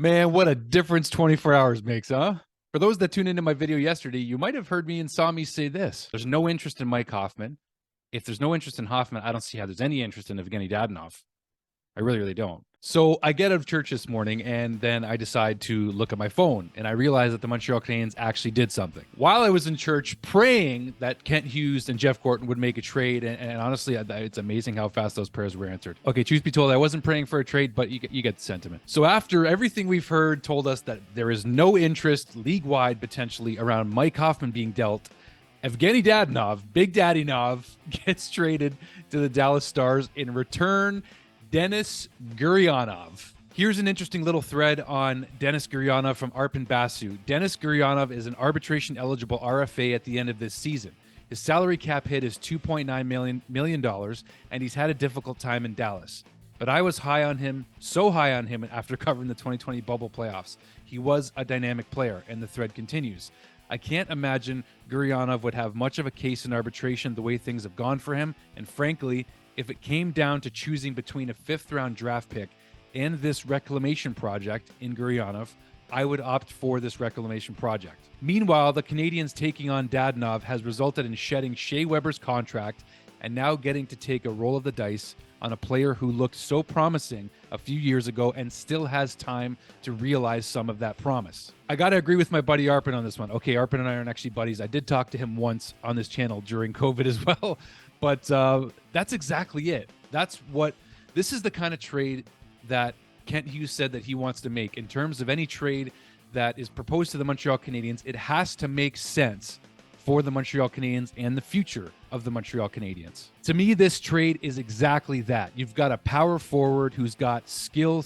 Man, what a difference 24 hours makes, huh? For those that tuned into my video yesterday, you might have heard me and saw me say this. There's no interest in Mike Hoffman. If there's no interest in Hoffman, I don't see how there's any interest in Evgeni Dadonov. I really, really don't. So I get out of church this morning and then I decide to look at my phone and I realize that the Montreal Canadiens actually did something. While I was in church praying that Kent Hughes and Jeff Gorton would make a trade, and honestly, it's amazing how fast those prayers were answered. Okay, truth be told, I wasn't praying for a trade, but you get the sentiment. So after everything we've heard told us that there is no interest league-wide potentially around Mike Hoffman being dealt, Evgeni Dadonov, Big Daddy Nov, gets traded to the Dallas Stars. In return, Denis Gurianov. Here's an interesting little thread on Denis Gurianov from Arpin Basu. Denis Gurianov is an arbitration-eligible RFA at the end of this season. His salary cap hit is $2.9 million, and he's had a difficult time in Dallas. But I was high on him, so high on him after covering the 2020 bubble playoffs. He was a dynamic player, and the thread continues. I can't imagine Gurianov would have much of a case in arbitration the way things have gone for him, and frankly, if it came down to choosing between a fifth-round draft pick and this reclamation project in Gurianov, I would opt for this reclamation project. Meanwhile, the Canadiens taking on Dadonov has resulted in shedding Shea Weber's contract and now getting to take a roll of the dice on a player who looked so promising a few years ago and still has time to realize some of that promise. I got to agree with my buddy Arpin on this one. Okay, Arpin and I aren't actually buddies. I did talk to him once on this channel during COVID as well, but that's exactly it. This is the kind of trade that Kent Hughes said that he wants to make. In terms of any trade that is proposed to the Montreal Canadiens, it has to make sense for the Montreal Canadiens and the future of the Montreal Canadiens. To me, this trade is exactly that. You've got a power forward who's got skill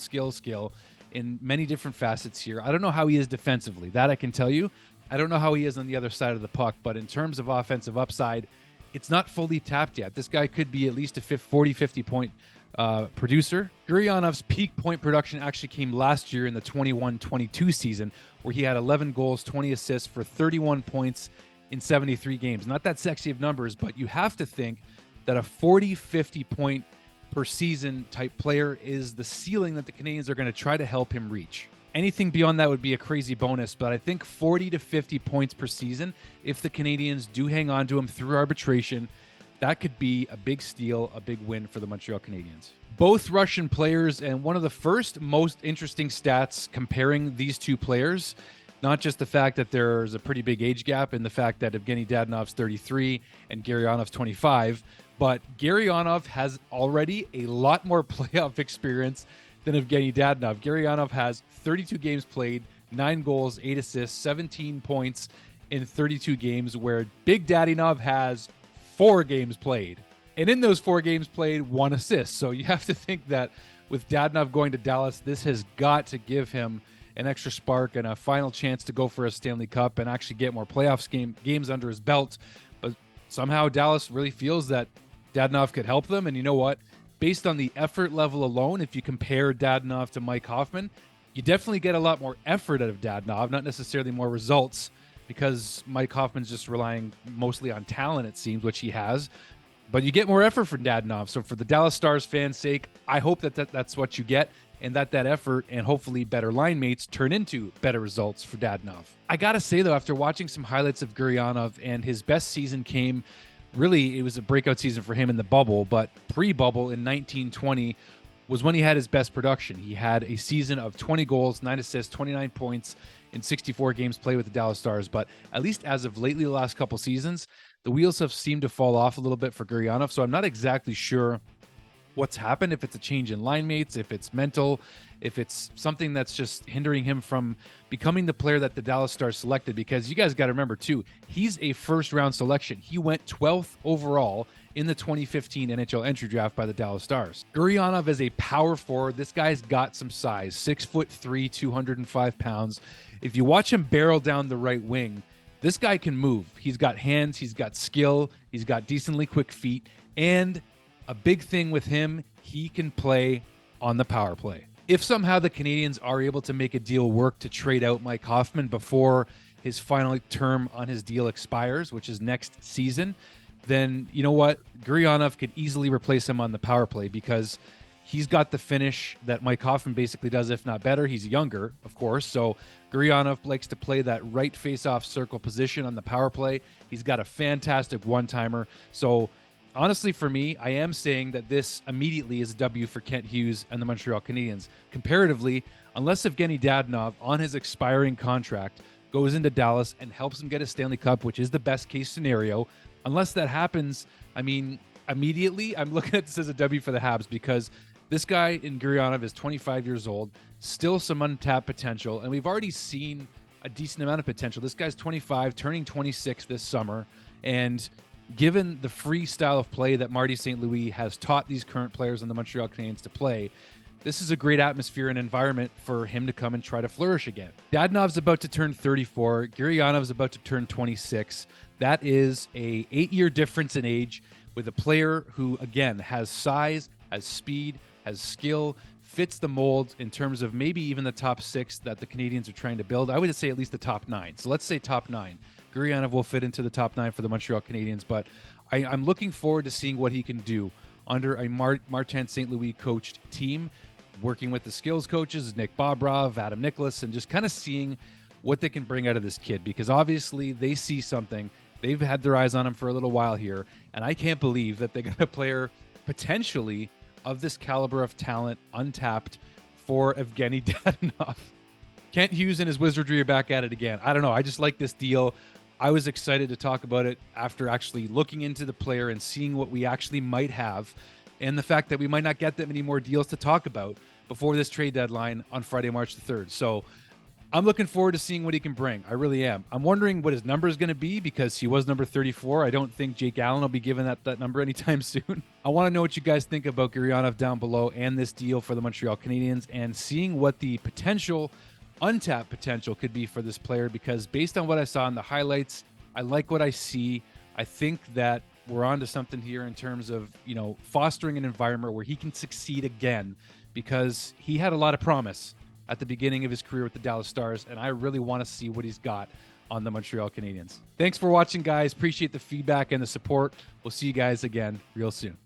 in many different facets here. I don't know how he is defensively. That I can tell you. I don't know how he is on the other side of the puck, but in terms of offensive upside, it's not fully tapped yet. This guy could be at least a 50 point producer. Gurianov's peak point production actually came last year in the 21-22 season, where he had 11 goals, 20 assists for 31 points in 73 games. Not that sexy of numbers, but you have to think that a 40-50 point per season type player is the ceiling that the Canadiens are going to try to help him reach. Anything beyond that would be a crazy bonus, but I think 40 to 50 points per season, if the Canadiens do hang on to him through arbitration, that could be a big steal, a big win for the Montreal Canadiens. Both Russian players, and one of the first most interesting stats comparing these two players, not just the fact that there's a pretty big age gap and the fact that Evgeni Dadonov's 33 and Gurianov's 25, but Gurianov has already a lot more playoff experience than Evgeni Dadonov. Gurianov has 32 games played, 9 goals, 8 assists, 17 points in 32 games, where Big Dadonov has 4 games played. And in those 4 games played, 1 assist. So you have to think that with Dadonov going to Dallas, this has got to give him an extra spark and a final chance to go for a Stanley Cup and actually get more playoffs games under his belt. But somehow Dallas really feels that Dadonov could help them. And you know what? Based on the effort level alone, if you compare Dadonov to Mike Hoffman, you definitely get a lot more effort out of Dadonov, not necessarily more results, because Mike Hoffman's just relying mostly on talent, it seems, which he has. But you get more effort from Dadonov. So for the Dallas Stars fans' sake, I hope that's what you get, and that effort and hopefully better line mates turn into better results for Dadonov. I got to say, though, after watching some highlights of Gurianov, and his best season came, really, it was a breakout season for him in the bubble, but pre-bubble in 1920 was when he had his best production. He had a season of 20 goals, 9 assists, 29 points in 64 games played with the Dallas Stars. But at least as of lately, the last couple seasons, the wheels have seemed to fall off a little bit for Gurianov. So I'm not exactly sure what's happened, if it's a change in line mates, if it's mental, if it's something that's just hindering him from becoming the player that the Dallas Stars selected. Because you guys got to remember, too, he's a first-round selection. He went 12th overall in the 2015 NHL entry draft by the Dallas Stars. Gurianov is a power forward. This guy's got some size, 6'3", 205 pounds. If you watch him barrel down the right wing, this guy can move. He's got hands, he's got skill, he's got decently quick feet, and a big thing with him, he can play on the power play. If somehow the Canadiens are able to make a deal work to trade out Mike Hoffman before his final term on his deal expires, which is next season, then you know what? Gurianov could easily replace him on the power play, because He's got the finish that Mike Hoffman basically does, if not better. He's younger, of course. So Gurianov likes to play that right face-off circle position on the power play. He's got a fantastic one-timer. So honestly, for me, I am saying that this immediately is a W for Kent Hughes and the Montreal Canadiens. Comparatively, unless Evgeni Dadonov, on his expiring contract, goes into Dallas and helps him get a Stanley Cup, which is the best case scenario. Unless that happens, I mean, immediately I'm looking at this as a W for the Habs, because this guy in Gurianov is 25 years old, still some untapped potential, and we've already seen a decent amount of potential. This guy's 25, turning 26 this summer, and given the free style of play that Marty St. Louis has taught these current players on the Montreal Canadiens to play, this is a great atmosphere and environment for him to come and try to flourish again. Dadonov's about to turn 34. Gurianov's about to turn 26. That is a 8-year difference in age with a player who, again, has size, has speed, has skill, fits the mold in terms of maybe even the top 6 that the Canadiens are trying to build. I would say at least the top 9. So let's say top 9. Gurianov will fit into the top 9 for the Montreal Canadiens, but I'm looking forward to seeing what he can do under a Martin St. Louis coached team, working with the skills coaches, Nick Bobrov, Adam Nicholas, and just kind of seeing what they can bring out of this kid, because obviously they see something. They've had their eyes on him for a little while here, and I can't believe that they got a player potentially of this caliber of talent untapped for Evgeni Dadonov. Kent Hughes and his wizardry are back at it again. I don't know. I just like this deal. I was excited to talk about it after actually looking into the player and seeing what we actually might have, and the fact that we might not get that many more deals to talk about before this trade deadline on Friday, March the 3rd. So I'm looking forward to seeing what he can bring. I really am. I'm wondering what his number is going to be, because he was number 34. I don't think Jake Allen will be giving that number anytime soon. I want to know what you guys think about Gurianov down below and this deal for the Montreal Canadiens, and seeing what the potential, untapped potential could be for this player, because based on what I saw in the highlights, I like what I see. I think that we're onto something here in terms of, fostering an environment where he can succeed again, because he had a lot of promise at the beginning of his career with the Dallas Stars, and I really want to see what he's got on the Montreal Canadiens. Thanks for watching, guys. Appreciate the feedback and the support. We'll see you guys again real soon.